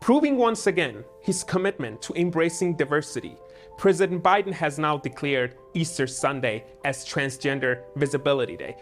Proving once again his commitment to embracing diversity, President Biden has now declared Easter Sunday as Transgender Visibility Day.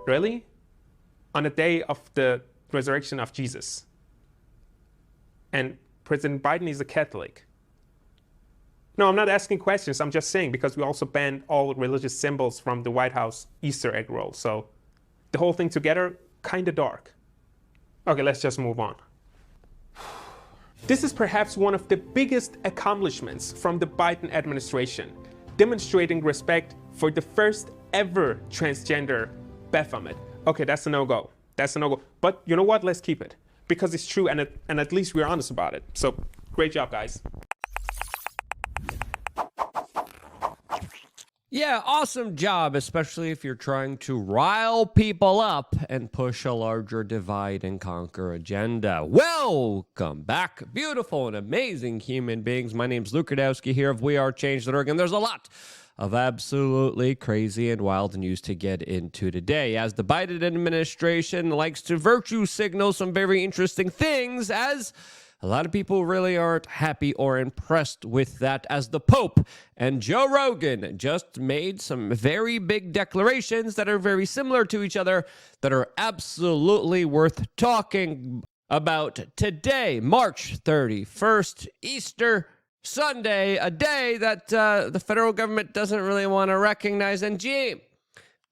Really? On the day of the resurrection of Jesus. And President Biden is a Catholic. No, I'm not asking questions. I'm just saying, because we also banned all religious symbols from the White House Easter egg roll. So the whole thing together, kind of dark. Okay, let's just move on. This is perhaps one of the biggest accomplishments from the Biden administration, demonstrating respect for the first ever transgender Baphomet. Okay, that's a no-go. That's a no-go. But you know what? Let's keep it. Because it's true, and at least we're honest about it. So, great job, guys. Yeah, awesome job, especially if you're trying to rile people up and push a larger divide and conquer agenda. Welcome back, beautiful and amazing human beings. My name's Luke Radowski here of WeAreChange.org, and there's a lot of absolutely crazy and wild news to get into today, as the Biden administration likes to virtue signal some very interesting things, as a lot of people really aren't happy or impressed with that, as the Pope and Joe Rogan just made some very big declarations that are very similar to each other that are absolutely worth talking about today, March 31st, Easter Sunday, a day that the federal government doesn't really want to recognize. And gee,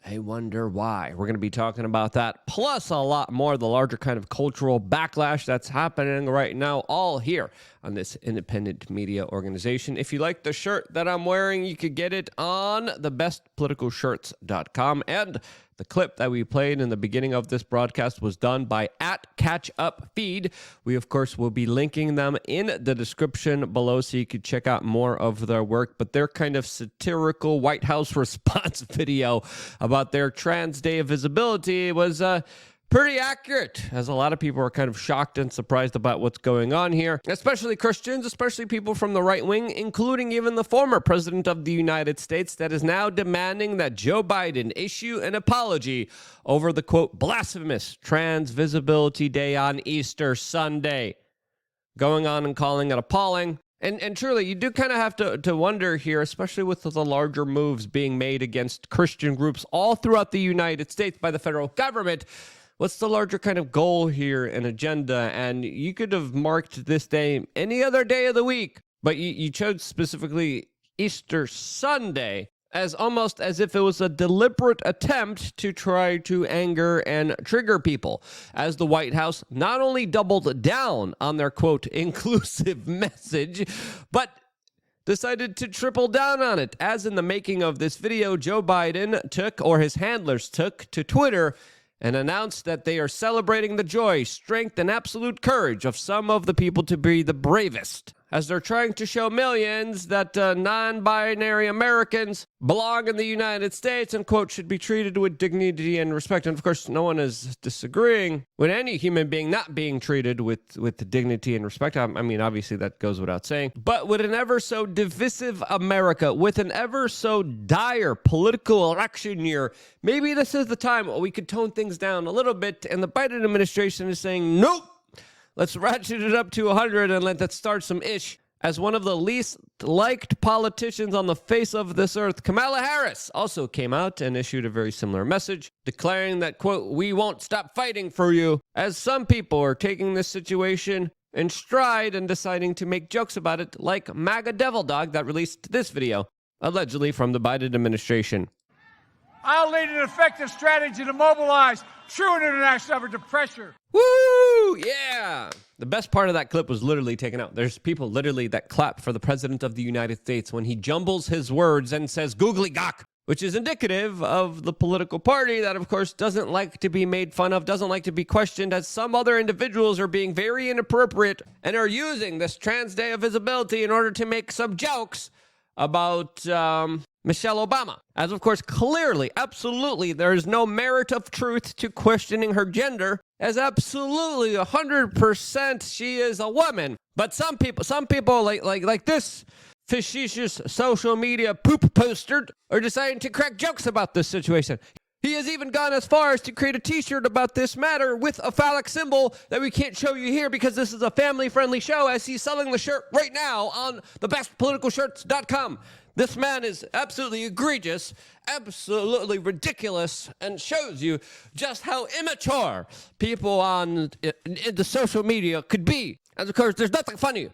I wonder why. We're going to be talking about that, plus a lot more, the larger kind of cultural backlash that's happening right now, all here on this independent media organization. If you like the shirt that I'm wearing, you could get it on thebestpoliticalshirts.com. And the clip that we played in the beginning of this broadcast was done by @CatchUpFeed. We, of course, will be linking them in the description below so you could check out more of their work. But their kind of satirical White House response video about their Trans Day of Visibility was pretty accurate, as a lot of people are kind of shocked and surprised about what's going on here, especially Christians, especially people from the right wing, including even the former president of the United States, that is now demanding that Joe Biden issue an apology over the, quote, blasphemous Trans Visibility Day on Easter Sunday, going on and calling it appalling. And truly, you do kind of have to wonder here, especially with the larger moves being made against Christian groups all throughout the United States by the federal government. What's the larger kind of goal here and agenda? And you could have marked this day any other day of the week, but you chose specifically Easter Sunday, as almost as if it was a deliberate attempt to try to anger and trigger people, as the White House not only doubled down on their, quote, inclusive message, but decided to triple down on it. As in the making of this video, Joe Biden took, or his handlers took, to Twitter and announced that they are celebrating the joy, strength, and absolute courage of some of the people to be the bravest, as they're trying to show millions that non-binary Americans belong in the United States and, quote, should be treated with dignity and respect. And, of course, no one is disagreeing with any human being not being treated with dignity and respect. I mean, obviously, that goes without saying. But with an ever-so divisive America, with an ever-so dire political election year, maybe this is the time we could tone things down a little bit. And the Biden administration is saying, nope. Let's ratchet it up to 100 and let that start some ish. As one of the least liked politicians on the face of this earth, Kamala Harris also came out and issued a very similar message, declaring that, quote, we won't stop fighting for you, as some people are taking this situation in stride and deciding to make jokes about it, like MAGA Devil Dog that released this video, allegedly from the Biden administration. I'll lead an effective strategy to mobilize true international effort to pressure. Woo! Yeah! The best part of that clip was literally taken out. There's people literally that clap for the President of the United States when he jumbles his words and says googly gawk, which is indicative of the political party that, of course, doesn't like to be made fun of, doesn't like to be questioned, as some other individuals are being very inappropriate and are using this Trans Day of Visibility in order to make some jokes about Michelle Obama. As, of course, clearly, absolutely, there is no merit of truth to questioning her gender, as absolutely 100% she is a woman. But some people like this facetious social media poop poster are deciding to crack jokes about this situation. He has even gone as far as to create a t-shirt about this matter with a phallic symbol that we can't show you here because this is a family-friendly show, as he's selling the shirt right now on thebestpoliticalshirts.com. This man is absolutely egregious, absolutely ridiculous, and shows you just how immature people on in the social media could be. And of course, there's nothing funny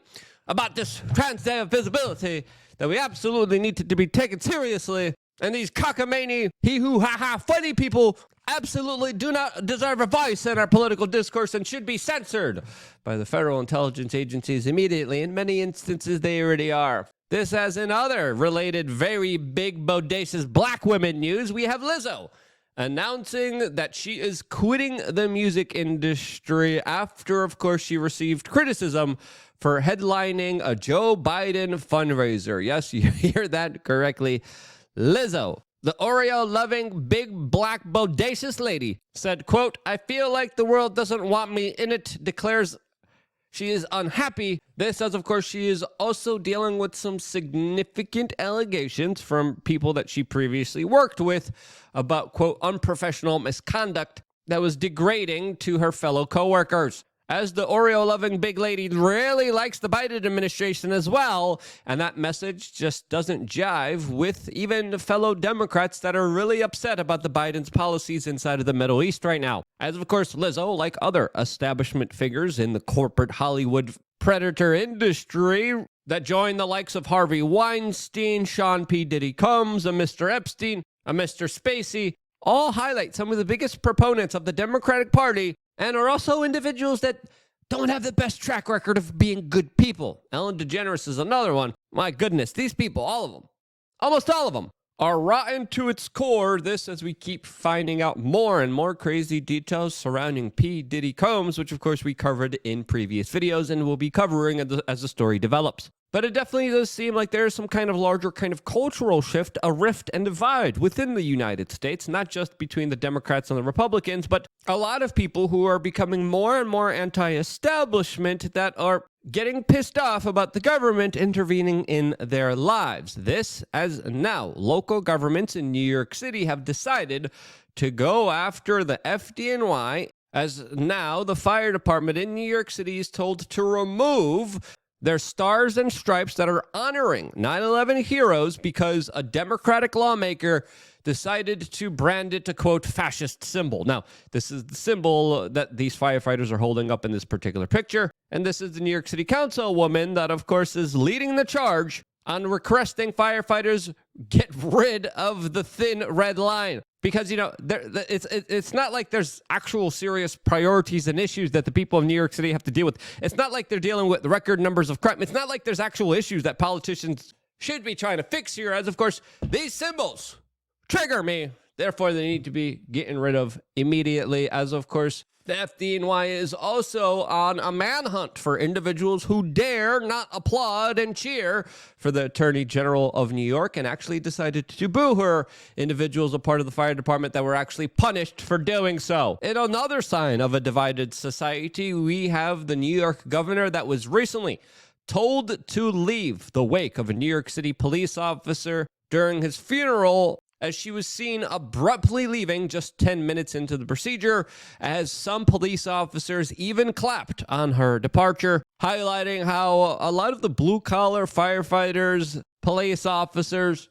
about this trans day of visibility that we absolutely need to be taken seriously. And these cockamamie, hee-hoo-ha-ha funny people absolutely do not deserve a voice in our political discourse and should be censored by the federal intelligence agencies immediately. In many instances, they already are. This, as in other related very big bodacious black women news, we have Lizzo announcing that she is quitting the music industry after, of course, she received criticism for headlining a Joe Biden fundraiser. Yes, you hear that correctly. Lizzo, the Oreo-loving, big, black, bodacious lady, said, quote, "I feel like the world doesn't want me in it," declares she is unhappy. This as, of course, she is also dealing with some significant allegations from people that she previously worked with about, quote, unprofessional misconduct that was degrading to her fellow coworkers. As the Oreo-loving big lady really likes the Biden administration as well, and that message just doesn't jive with even the fellow Democrats that are really upset about the Biden's policies inside of the Middle East right now. As of course, Lizzo, like other establishment figures in the corporate Hollywood predator industry that join the likes of Harvey Weinstein, Sean P. Diddy Combs, a Mr. Epstein, a Mr. Spacey, all highlight some of the biggest proponents of the Democratic Party and are also individuals that don't have the best track record of being good people. Ellen DeGeneres is another one. My goodness, these people, all of them, almost all of them, are rotten to its core. This as we keep finding out more and more crazy details surrounding P. Diddy Combs, which of course we covered in previous videos and will be covering as the story develops. But it definitely does seem like there's some kind of larger kind of cultural shift, a rift and divide within the United States, not just between the Democrats and the Republicans, but a lot of people who are becoming more and more anti-establishment that are getting pissed off about the government intervening in their lives. This, as now local governments in New York City have decided to go after the FDNY, as now the fire department in New York City is told to remove their stars and stripes that are honoring 9/11 heroes because a Democratic lawmaker decided to brand it a, quote, fascist symbol. Now, this is the symbol that these firefighters are holding up in this particular picture. And this is the New York City Councilwoman that, of course, is leading the charge on requesting firefighters get rid of the thin red line. Because, you know, it's not like there's actual serious priorities and issues that the people of New York City have to deal with. It's not like they're dealing with record numbers of crime. It's not like there's actual issues that politicians should be trying to fix here. As, of course, these symbols trigger me. Therefore, they need to be getting rid of immediately. As, of course, the FDNY is also on a manhunt for individuals who dare not applaud and cheer for the Attorney General of New York and actually decided to boo her. Individuals a part of the fire department that were actually punished for doing so. In another sign of a divided society, we have the New York governor that was recently told to leave the wake of a New York City police officer during his funeral, as she was seen abruptly leaving just 10 minutes into the procedure, as some police officers even clapped on her departure, highlighting how a lot of the blue-collar firefighters, police officers,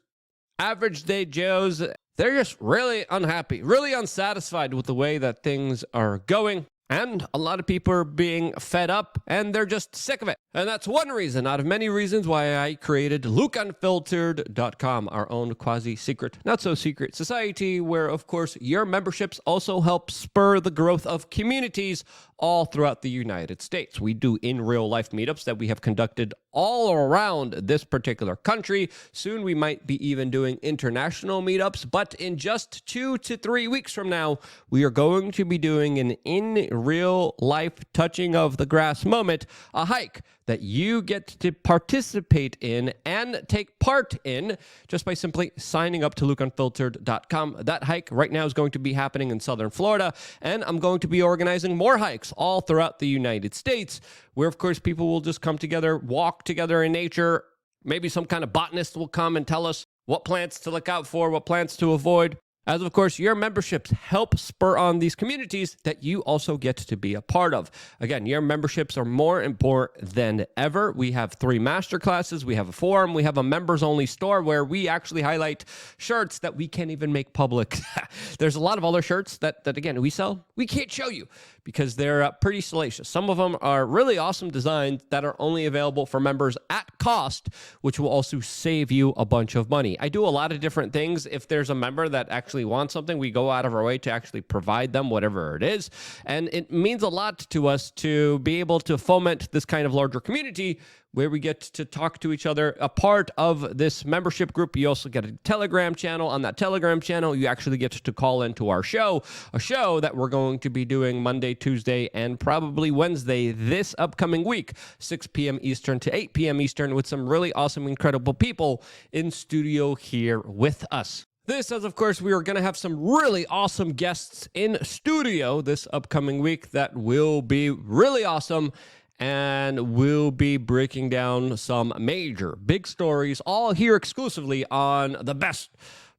average day Joes, they're just really unhappy, really unsatisfied with the way that things are going. And a lot of people are being fed up and they're just sick of it. And that's one reason out of many reasons why I created LukeUnfiltered.com, our own quasi-secret, not so secret society where, of course, your memberships also help spur the growth of communities all throughout the United States. We do in real life meetups that we have conducted all around this particular country. Soon we might be even doing international meetups, but in just 2 to 3 weeks from now, we are going to be doing an in real life touching of the grass moment, a hike that you get to participate in and take part in just by simply signing up to LukeUnfiltered.com. That hike right now is going to be happening in Southern Florida, and I'm going to be organizing more hikes all throughout the United States, where, of course, people will just come together, walk together in nature. Maybe some kind of botanist will come and tell us what plants to look out for, what plants to avoid. As of course, your memberships help spur on these communities that you also get to be a part of. Again, your memberships are more important than ever. We have 3 masterclasses, we have a forum, we have a members-only store where we actually highlight shirts that we can't even make public. There's a lot of other shirts that again, we sell, we can't show you because they're pretty salacious. Some of them are really awesome designs that are only available for members at cost, which will also save you a bunch of money. I do a lot of different things. If there's a member that actually wants something, we go out of our way to actually provide them whatever it is. And it means a lot to us to be able to foment this kind of larger community where we get to talk to each other. A part of this membership group, you also get a Telegram channel. On that Telegram channel, you actually get to call into our show, a show that we're going to be doing Monday, Tuesday, and probably Wednesday this upcoming week, 6 p.m. Eastern to 8 p.m. Eastern, with some really awesome, incredible people in studio here with us. This, as of course, we are going to have some really awesome guests in studio this upcoming week that will be really awesome. And we'll be breaking down some major big stories, all here exclusively on the best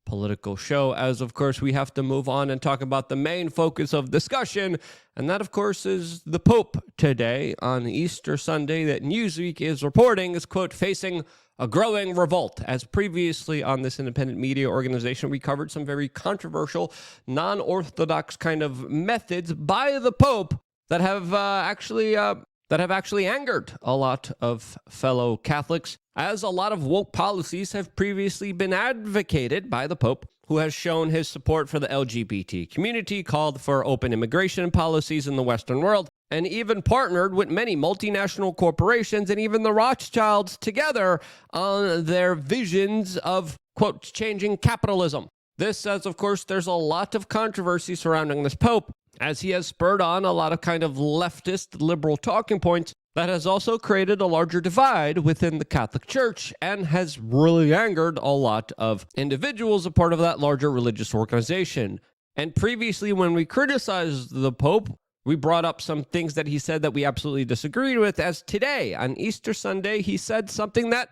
political show, as of course we have to move on and talk about the main focus of discussion, and that of course is the Pope today on Easter Sunday that Newsweek is reporting is, quote, facing a growing revolt. As previously on this independent media organization, we covered some very controversial, non-orthodox kind of methods by the Pope that have actually angered a lot of fellow Catholics, as a lot of woke policies have previously been advocated by the Pope, who has shown his support for the LGBT community, called for open immigration policies in the Western world, and even partnered with many multinational corporations and even the Rothschilds together on their visions of, quote, changing capitalism. This says, of course, there's a lot of controversy surrounding this Pope, as he has spurred on a lot of kind of leftist liberal talking points that has also created a larger divide within the Catholic Church and has really angered a lot of individuals a part of that larger religious organization. And previously, when we criticized the Pope, we brought up some things that he said that we absolutely disagreed with, as today, on Easter Sunday, he said something that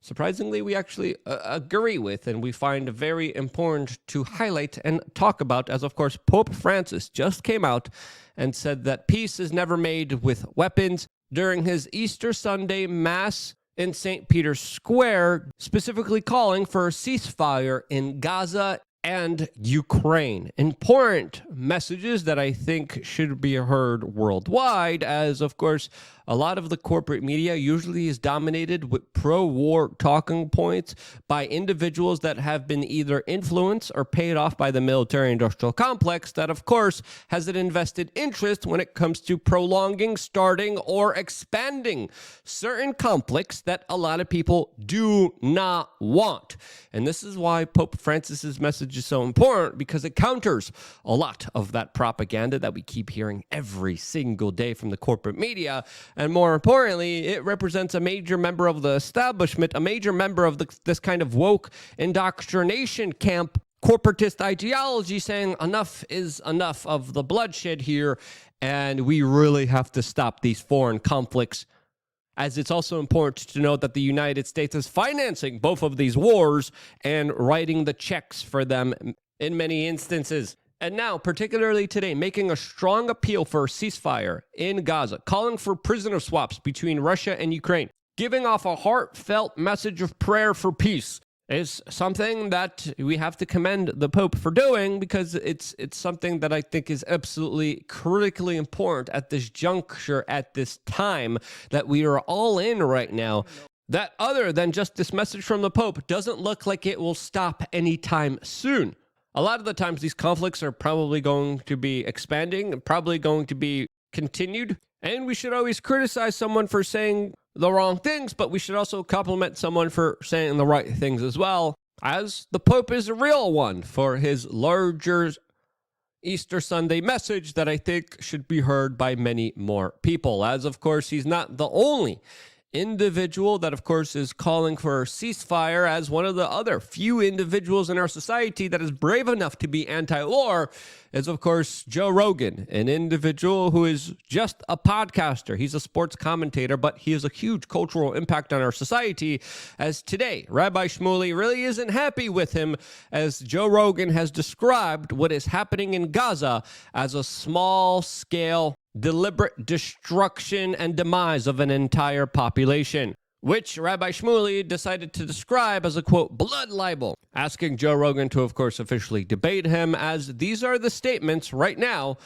surprisingly we actually agree with and we find very important to highlight and talk about, as of course Pope Francis just came out and said that peace is never made with weapons during his Easter Sunday Mass in St. Peter's Square, specifically calling for a ceasefire in Gaza and Ukraine. Important messages that I think should be heard worldwide, as of course a lot of the corporate media usually is dominated with pro-war talking points by individuals that have been either influenced or paid off by the military-industrial complex that, of course, has an invested interest when it comes to prolonging, starting, or expanding certain conflicts that a lot of people do not want. And this is why Pope Francis's message is so important, because it counters a lot of that propaganda that we keep hearing every single day from the corporate media. And more importantly, it represents a major member of the establishment, a major member of this kind of woke indoctrination camp, corporatist ideology, saying enough is enough of the bloodshed here, and we really have to stop these foreign conflicts. As it's also important to note that the United States is financing both of these wars and writing the checks for them in many instances. And now, particularly today, making a strong appeal for a ceasefire in Gaza, calling for prisoner swaps between Russia and Ukraine, giving off a heartfelt message of prayer for peace is something that we have to commend the Pope for doing, because it's something that I think is absolutely critically important at this juncture, at this time that we are all in right now. That other than just this message from the Pope doesn't look like it will stop anytime soon. A lot of the times these conflicts are probably going to be expanding, probably going to be continued, and we should always criticize someone for saying the wrong things, but we should also compliment someone for saying the right things as well, as the Pope is a real one for his larger Easter Sunday message that I think should be heard by many more people, as of course he's not the only individual that, of course, is calling for a ceasefire as one of the other few individuals in our society that is brave enough to be anti-war is, of course, Joe Rogan, an individual who is just a podcaster. He's a sports commentator, but he has a huge cultural impact on our society. As today, Rabbi Shmuley really isn't happy with him, as Joe Rogan has described what is happening in Gaza as a small-scale deliberate destruction and demise of an entire population, which Rabbi Shmuley decided to describe as a, quote, blood libel, asking Joe Rogan to, of course, officially debate him, as these are the statements right now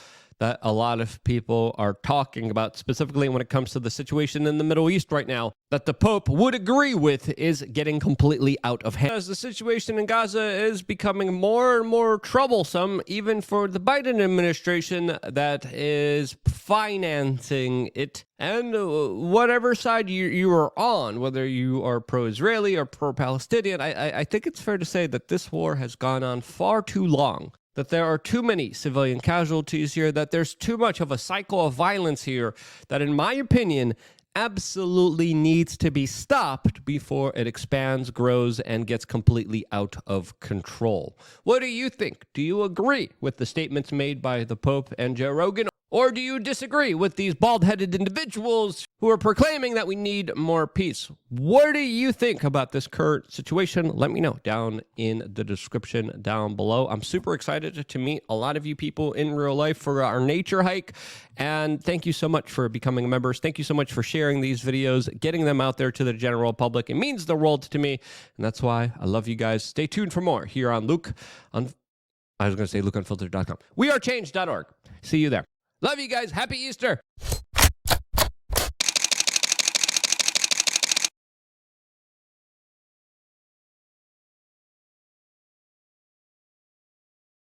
that a lot of people are talking about, specifically when it comes to the situation in the Middle East right now, that the Pope would agree with is getting completely out of hand. As the situation in Gaza is becoming more and more troublesome, even for the Biden administration that is financing it. And whatever side you are on, whether you are pro-Israeli or pro-Palestinian, I think it's fair to say that this war has gone on far too long, that there are too many civilian casualties here, that there's too much of a cycle of violence here that, in my opinion, absolutely needs to be stopped before it expands, grows, and gets completely out of control. What do you think? Do you agree with the statements made by the Pope and Joe Rogan? Or do you disagree with these bald-headed individuals who are proclaiming that we need more peace? What do you think about this current situation? Let me know down in the description down below. I'm super excited to meet a lot of you people in real life for our nature hike. And thank you so much for becoming members. Thank you so much for sharing these videos, getting them out there to the general public. It means the world to me. And that's why I love you guys. Stay tuned for more here on LukeUnfiltered.com. WeAreChange.org. See you there. Love you guys. Happy Easter.